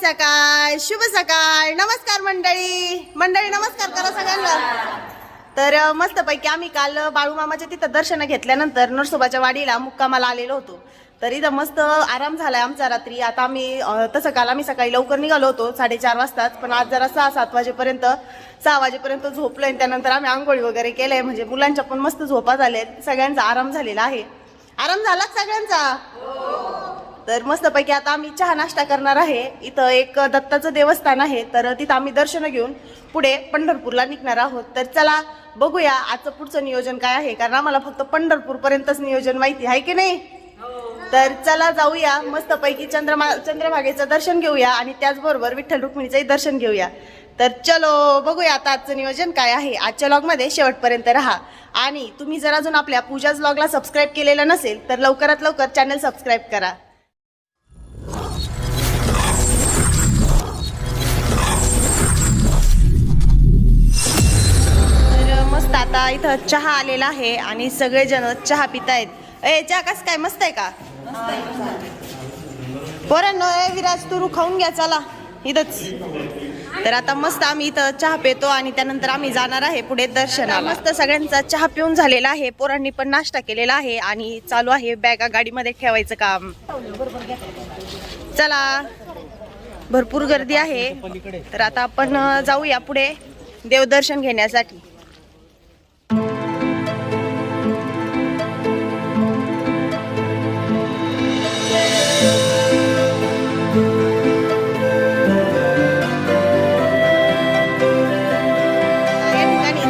सकाळ, शुभ सकाळ, नमस्कार मंडळी. मंडळी नमस्कार करा सगळ्यांना. तर मस्तपैकी आम्ही काल बाळूमामाच्या तिथं दर्शन घेतल्यानंतर नरसोबाच्या वाडीला मुक्कामाला आलेलो होतो. तर इथं मस्त आराम झालाय आमचा रात्री. आता आम्ही तसं काल आम्ही सकाळी लवकर निघालो होतो 4:30 वाजताच, पण आज जरा 6-7 वाजेपर्यंत 6 वाजेपर्यंत झोपलोय. त्यानंतर आम्ही आंघोळी वगैरे केलंय, म्हणजे मुलांच्या पण मस्त झोपा झाल्यात, सगळ्यांचा आराम झालेला आहे. आराम झाला सगळ्यांचा. तर मस्तपैकी आता आम्ही चहा नाश्ता करणार आहे. इथं एक दत्ताचं देवस्थान आहे, तर तिथं आम्ही दर्शन घेऊन पुढे पंढरपूरला निघणार आहोत. तर चला बघूया आजचं पुढचं नियोजन काय आहे, कारण आम्हाला फक्त पंढरपूर पर्यंतच नियोजन माहिती आहे की नाही. तर चला जाऊया मस्तपैकी चंद्रभागेचं दर्शन घेऊया आणि त्याचबरोबर विठ्ठल रुक्मिणीचंही दर्शन घेऊया. तर चलो बघूया आता आजचं नियोजन काय आहे. आजच्या व्लॉगमध्ये शेवटपर्यंत राहा. आणि तुम्ही जर अजून आपल्या पूजाज व्लॉगला सबस्क्राईब केलेलं नसेल तर लवकरात लवकर चॅनल सबस्क्राईब करा. मस्त आता इथं चहा आलेला आहे आणि सगळेजण चहा पितायत. चहा कसं काय, मस्त आहे का पोरांनो? विराज तू खाऊन घ्या चला इथंच. तर आता मस्त आम्ही इथं चहा पितो आणि त्यानंतर आम्ही जाणार आहे पुढे दर्शनाला. मस्त सगळ्यांचा चहा पिऊन झालेला आहे, पोरांनी पण नाश्ता केलेला आहे आणि चालू आहे बॅगा गाडीमध्ये ठेवायचं काम. चला भरपूर गर्दी आहे, तर आता आपण जाऊया पुढे देवदर्शन घेण्यासाठी.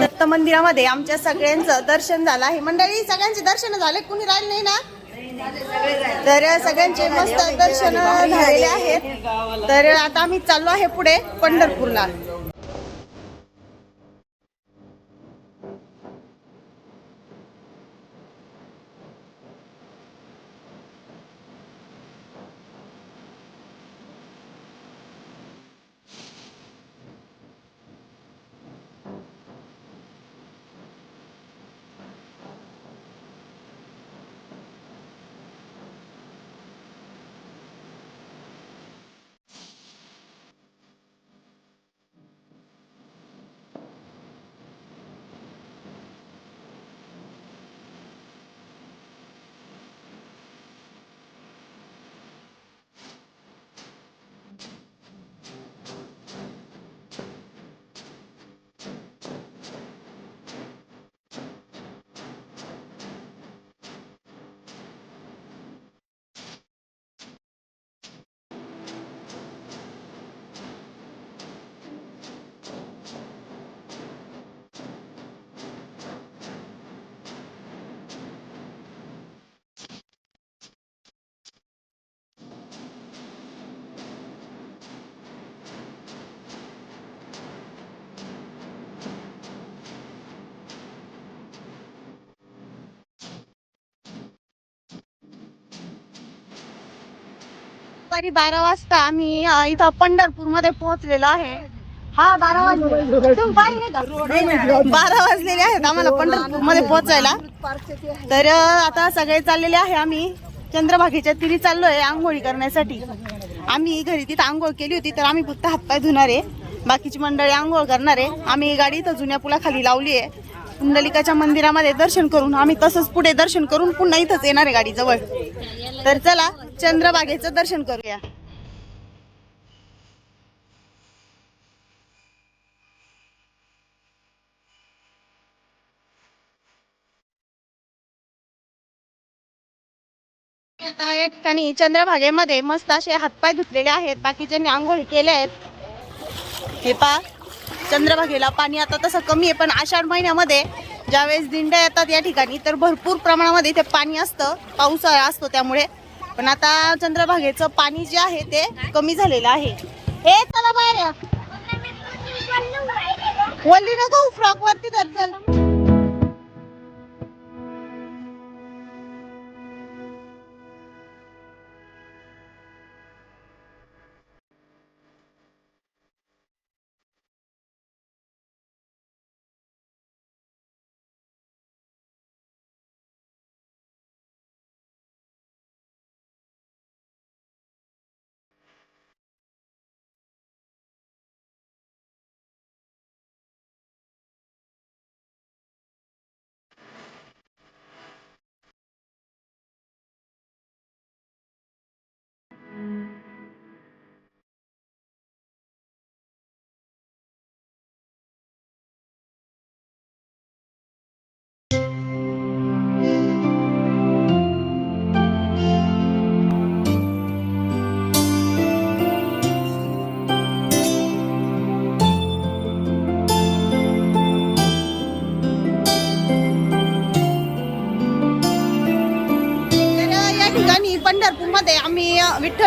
दत्त मंदिरामध्ये आमच्या सगळ्यांचं दर्शन झालं आहे. मंडळी सगळ्यांचे दर्शन झाले, कुणी राहिले नाही ना? तर सगळ्यांचे मस्त दर्शन झालेले आहेत. तर आता आम्ही चाललो आहे पुढे पंढरपूरला. दुपारी 12 वाजता आम्ही इथं पंढरपूर मध्ये पोहोचलेलो आहे. हा 12 वाजलेले आहेत आम्हाला पंढरपूर मध्ये पोहोचायला. तर आता सगळे चाललेले आहे, आम्ही चंद्रभागेच्या तिरी चाललोय आंघोळी करण्यासाठी. आम्ही घरी तिथं आंघोळ केली होती, तर आम्ही फक्त हातपाय धुणार आहे, बाकीची मंडळी आंघोळ करणार आहे. आम्ही गाडी इथं जुन्या पुलाखाली लावली आहे. कुंडलिकाच्या मंदिरामध्ये दर्शन करून आम्ही तसंच पुढे दर्शन करून पुन्हा इथंच येणार आहे गाडी जवळ. तर चला चंद्रभागेचं दर्शन करूया. आता या ठिकाणी चंद्रभागेमध्ये मस्त असे हातपाय धुतलेले आहेत, बाकीच्यांनी आंघोळी केल्या आहेत. हे पा चंद्रभागेला पाणी आता तसं कमी आहे, पण आषाढ महिन्यामध्ये ज्यावेळेस दिंड्या येतात या ठिकाणी तर भरपूर प्रमाणामध्ये इथे पाणी असतं, पावसाळा असतो त्यामुळे. पण आता चंद्रभागेचं पाणी जे आहे ते कमी झालेलं आहे. हे चला बाहेर, वल्ली नको फ्रॉक वरती धर.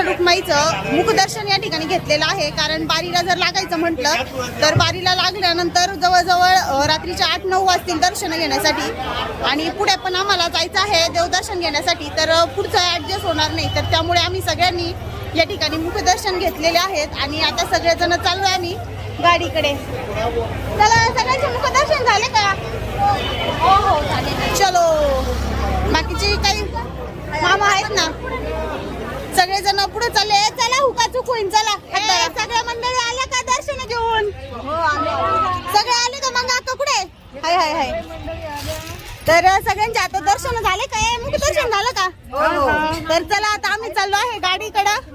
रुक्माईचं मुखदर्शन या ठिकाणी घेतलेलं आहे. कारण बारीला जर लागायचं म्हटलं तर बारीला लागल्यानंतर जवळजवळ रात्रीच्या 8-9 वाजतील दर्शन घेण्यासाठी. आणि पुढे पण आम्हाला जायचं आहे देवदर्शन घेण्यासाठी, तर पुढचं ॲडजस्ट होणार नाही. तर त्यामुळे आम्ही सगळ्यांनी या ठिकाणी मुखदर्शन घेतलेले आहेत आणि आता सगळेजण चाललो आम्ही गाडीकडे. चला, सगळ्यांचे मुखदर्शन झाले का? हो झाले. चलो, बाकीचे काही मामा आहेत ना, सगळेजण पुढे चालले. चला, हुका चूक होईन. चला, सगळ्या मंडळी आल्या का दर्शन घेऊन? सगळे आले का? मग आता कुठे? हाय हाय हाय. तर सगळ्यांचे आता दर्शन झाले काय? मुखदर्शन झालं का? तर चला, आता आम्ही चाललो आहे गाडीकडं.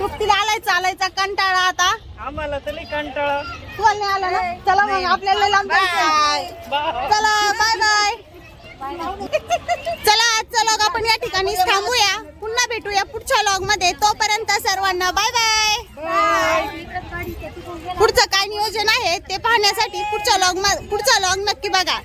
तुला आलाय चालायचा कंटाळा आता? आम्हाला तरी कंटाळा. तुम्हाला नाही आला ना? चला मग, आपल्याला लांब जायचंय. चला, बाय बाय. चला, आजचा लॉग आपण या ठिकाणी थांबूया. पुन्हा भेटूया पुढच्या लॉग मध्ये. तोपर्यंत सर्वांना बाय बाय. पुढचं काय नियोजन आहे ते पाहण्यासाठी पुढचा लॉग नक्की बघा.